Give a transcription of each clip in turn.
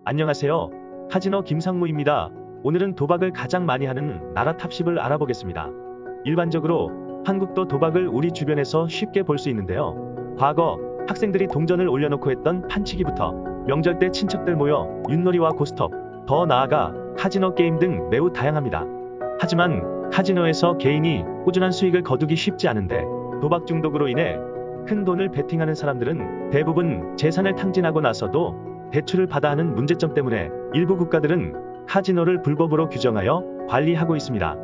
안녕하세요. 카지노 김상무입니다. 오늘은 도박을 가장 많이 하는 나라 탑10을 알아보겠습니다. 일반적으로 한국도 도박을 우리 주변에서 쉽게 볼 수 있는데요. 과거 학생들이 동전을 올려놓고 했던 판치기부터 명절 때 친척들 모여 윷놀이와 고스톱, 더 나아가 카지노 게임 등 매우 다양합니다. 하지만 카지노에서 개인이 꾸준한 수익을 거두기 쉽지 않은데 도박 중독으로 인해 큰 돈을 베팅하는 사람들은 대부분 재산을 탕진하고 나서도 대출을 받아 하는 문제점 때문에 일부 국가들은 카지노를 불법으로 규정하여 관리하고 있습니다.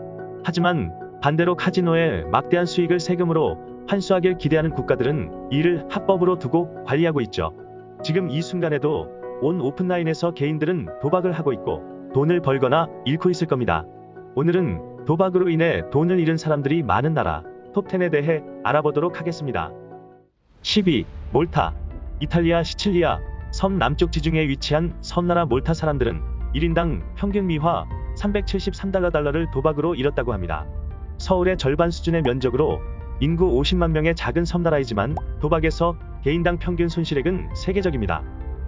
하지만 반대로 카지노에 막대한 수익을 세금으로 환수하길 기대하는 국가들은 이를 합법으로 두고 관리하고 있죠. 지금 이 순간에도 온 오픈라인에서 개인들은 도박을 하고 있고 돈을 벌거나 잃고 있을 겁니다. 오늘은 도박으로 인해 돈을 잃은 사람들이 많은 나라 톱10에 대해 알아보도록 하겠습니다. 12. 몰타. 이탈리아 시칠리아 섬 남쪽 지중해에 위치한 섬나라 몰타 사람들은 1인당 평균 미화 373달러를 도박으로 잃었다고 합니다. 서울의 절반 수준의 면적으로 인구 50만 명의 작은 섬나라이지만 도박에서 개인당 평균 손실액은 세계적입니다.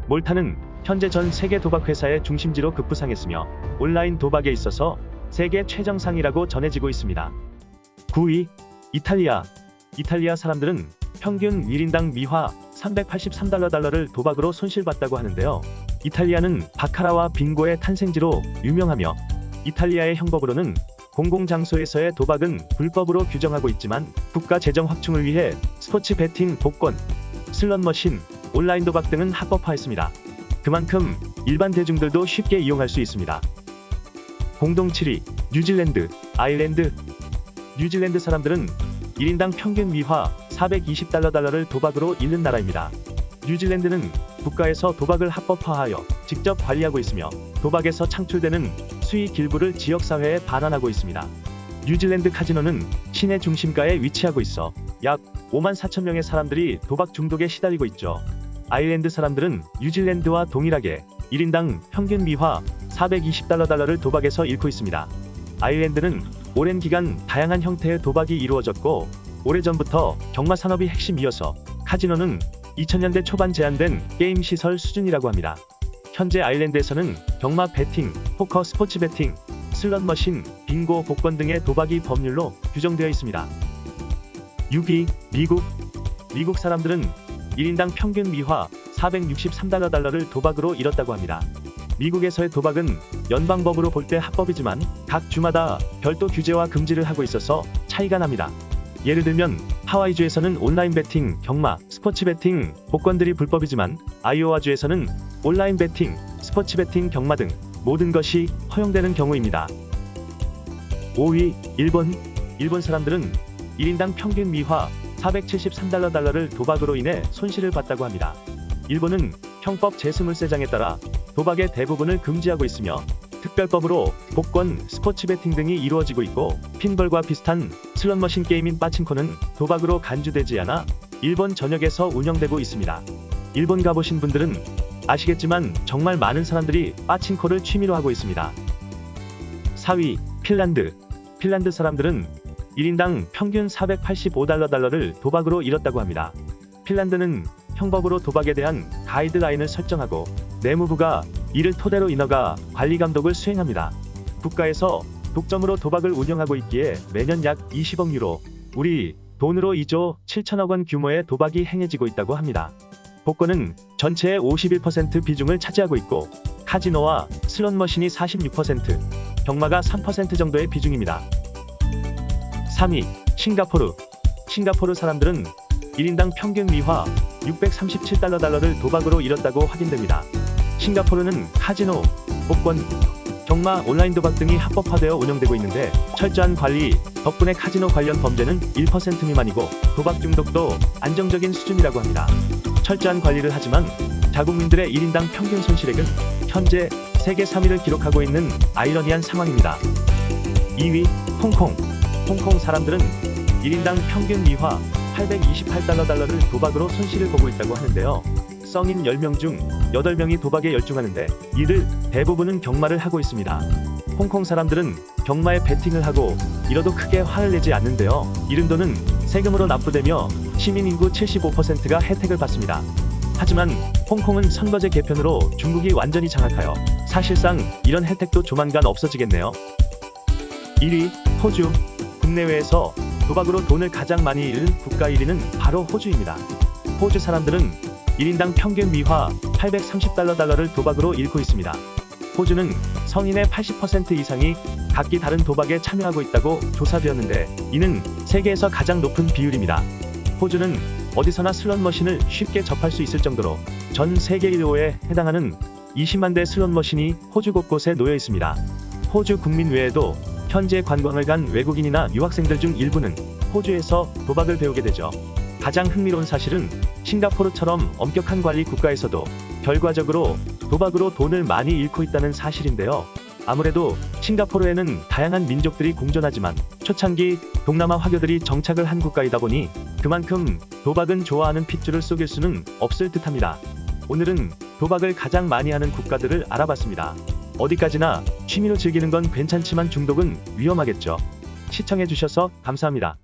몰타는 현재 전 세계 도박 회사의 중심지로 급부상했으며 온라인 도박에 있어서 세계 최정상이라고 전해지고 있습니다. 9위. 이탈리아. 이탈리아 사람들은 평균 1인당 미화 383달러를 도박으로 손실봤다고 하는데요. 이탈리아는 바카라와 빙고의 탄생지로 유명하며 이탈리아의 형법으로는 공공장소에서의 도박은 불법으로 규정하고 있지만 국가 재정 확충을 위해 스포츠 베팅, 복권, 슬롯머신, 온라인 도박 등은 합법화했습니다. 그만큼 일반 대중들도 쉽게 이용할 수 있습니다. 공동 7위. 뉴질랜드, 아일랜드. 뉴질랜드 사람들은 1인당 평균 미화 420달러를 도박으로 잃는 나라입니다. 뉴질랜드는 국가에서 도박을 합법화하여 직접 관리하고 있으며 도박에서 창출되는 수익 일부를 지역사회에 반환하고 있습니다. 뉴질랜드 카지노는 시내 중심가에 위치하고 있어 약 5만 4천 명의 사람들이 도박 중독에 시달리고 있죠. 아일랜드 사람들은 뉴질랜드와 동일하게 1인당 평균 미화 420달러를 도박에서 잃고 있습니다. 아일랜드는 오랜 기간 다양한 형태의 도박이 이루어졌고 오래전부터 경마 산업이 핵심이어서 카지노는 2000년대 초반 제한된 게임 시설 수준이라고 합니다. 현재 아일랜드에서는 경마 베팅, 포커 스포츠 베팅, 슬롯머신, 빙고, 복권 등의 도박이 법률로 규정되어 있습니다. 6위. 미국. 미국 사람들은 1인당 평균 미화 463달러를 도박으로 잃었다고 합니다. 미국에서의 도박은 연방법으로 볼 때 합법이지만 각 주마다 별도 규제와 금지를 하고 있어서 차이가 납니다. 예를 들면 하와이주에서는 온라인 베팅, 경마, 스포츠 베팅, 복권들이 불법이지만 아이오와주에서는 온라인 베팅, 스포츠 베팅, 경마 등 모든 것이 허용되는 경우입니다. 5위. 일본. 일본 사람들은 1인당 평균 미화 473달러를 도박으로 인해 손실을 봤다고 합니다. 일본은 형법 제23장에 따라 도박의 대부분을 금지하고 있으며 특별법으로 복권, 스포츠 베팅 등이 이루어지고 있고 핀볼과 비슷한 슬롯머신 게임인 빠친코는 도박으로 간주되지 않아 일본 전역에서 운영되고 있습니다. 일본 가보신 분들은 아시겠지만 정말 많은 사람들이 빠친코를 취미로 하고 있습니다. 4위. 핀란드. 핀란드 사람들은 1인당 평균 485달러를 도박으로 잃었다고 합니다. 핀란드는 형법으로 도박에 대한 가이드라인을 설정하고 내무부가 이를 토대로 인허가 관리 감독을 수행합니다. 국가에서 독점으로 도박을 운영하고 있기에 매년 약 20억 유로, 우리 돈으로 2조 7천억 원 규모의 도박이 행해지고 있다고 합니다. 복권은 전체의 51% 비중을 차지하고 있고 카지노와 슬롯머신이 46%, 경마가 3% 정도의 비중입니다. 3위. 싱가포르. 싱가포르 사람들은 1인당 평균 미화 637달러를 도박으로 잃었다고 확인됩니다. 싱가포르는 카지노, 복권, 경마, 온라인 도박 등이 합법화되어 운영되고 있는데 철저한 관리 덕분에 카지노 관련 범죄는 1% 미만이고 도박 중독도 안정적인 수준이라고 합니다. 철저한 관리를 하지만 자국민들의 1인당 평균 손실액은 현재 세계 3위를 기록하고 있는 아이러니한 상황입니다. 2위. 홍콩. 홍콩 사람들은 1인당 평균 미화 828달러를 도박으로 손실을 보고 있다고 하는데요. 성인 10명 중 8명이 도박에 열중하는데 이들 대부분은 경마를 하고 있습니다. 홍콩 사람들은 경마에 베팅을 하고 잃어도 크게 화를 내지 않는데요. 잃은 돈은 세금으로 납부되며 시민 인구 75%가 혜택을 받습니다. 하지만 홍콩은 선거제 개편으로 중국이 완전히 장악하여 사실상 이런 혜택도 조만간 없어지겠네요. 1위, 호주. 국내외에서 도박으로 돈을 가장 많이 잃은 국가 1위는 바로 호주입니다. 호주 사람들은 1인당 평균 미화 830달러를 도박으로 잃고 있습니다. 호주는 성인의 80% 이상이 각기 다른 도박에 참여하고 있다고 조사되었는데 이는 세계에서 가장 높은 비율입니다. 호주는 어디서나 슬롯머신을 쉽게 접할 수 있을 정도로 전 세계 인구에 해당하는 20만 대 슬롯머신이 호주 곳곳에 놓여 있습니다. 호주 국민 외에도 현재 관광을 간 외국인이나 유학생들 중 일부는 호주에서 도박을 배우게 되죠. 가장 흥미로운 사실은 싱가포르처럼 엄격한 관리 국가에서도 결과적으로 도박으로 돈을 많이 잃고 있다는 사실인데요. 아무래도 싱가포르에는 다양한 민족들이 공존하지만 초창기 동남아 화교들이 정착을 한 국가이다 보니 그만큼 도박은 좋아하는 핏줄을 속일 수는 없을 듯합니다. 오늘은 도박을 가장 많이 하는 국가들을 알아봤습니다. 어디까지나 취미로 즐기는 건 괜찮지만 중독은 위험하겠죠. 시청해주셔서 감사합니다.